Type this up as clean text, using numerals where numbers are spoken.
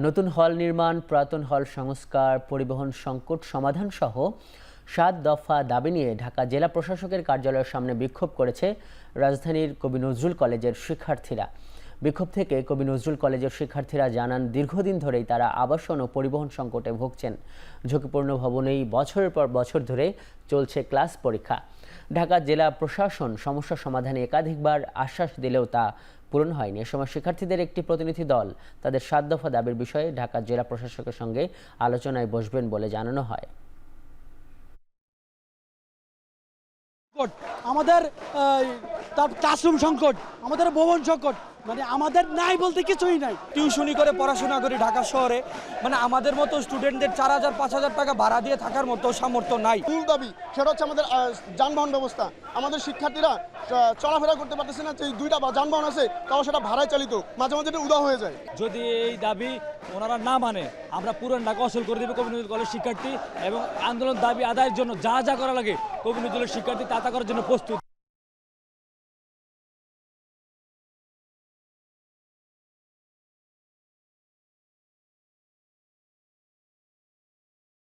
নতুন হল নির্মাণ, পুরাতন হল সংস্কার, পরিবহন সংকট সমাধান সহ ৭ দফা দাবি নিয়ে ঢাকা জেলা প্রশাসকের কার্যালয়ের সামনে বিক্ষোভ করেছে রাজধানীর কবি নজরুল কলেজের শিক্ষার্থীরা। বিক্ষোভ থেকে কবি নজরুল কলেজের শিক্ষার্থীরা জানান, দীর্ঘদিন ধরেই তারা আবাসন ও পরিবহন সংকটে ভুগছেন। ঝুঁকিপূর্ণ ভবনেই বছরের পর বছর ধরে চলছে ক্লাস পরীক্ষা। ঢাকা জেলা প্রশাসন সমস্যা সমাধানে একাধিকবার আশ্বাস দিলেও তা পূরণ হয়নি। এ সময় শিক্ষার্থীদের একটি প্রতিনিধি দল তাদের ৭ দফা দাবির বিষয়ে ঢাকা জেলা প্রশাসকের সঙ্গে আলোচনায় বসবেন বলে জানানো হয়। আমাদের ক্লাসরুম সংকট, আমাদের ভবন সংকট, মানে আমাদের নাই বলতে কিছুই নাই। টিউশনি করে পড়াশোনা করি ঢাকা শহরে, মানে আমাদের মতো স্টুডেন্টদের ৪,০০০-৫,০০০ টাকা ভাড়া দিয়ে থাকার মতো সামর্থ্য নাই। মূল দাবি সেটা হচ্ছে আমাদের যানবাহন ব্যবস্থা। আমাদের শিক্ষার্থীরা চলাফেরা করতে পারতেছে না, যে দুইটা যানবাহন আছে তাও সেটা ভাড়ায় চালিত, মাঝে মাঝে এটা উদা হয়ে যায়। যদি এই দাবি ওনারা না মানে আমরা পুরান ঢাকা অচল করে দেবে কবি নজরুল কলেজ শিক্ষার্থী, এবং আন্দোলন দাবি আদায়ের জন্য যা যা করা লাগে কবি নজরুলের শিক্ষার্থী তা করার জন্য প্রস্তুত।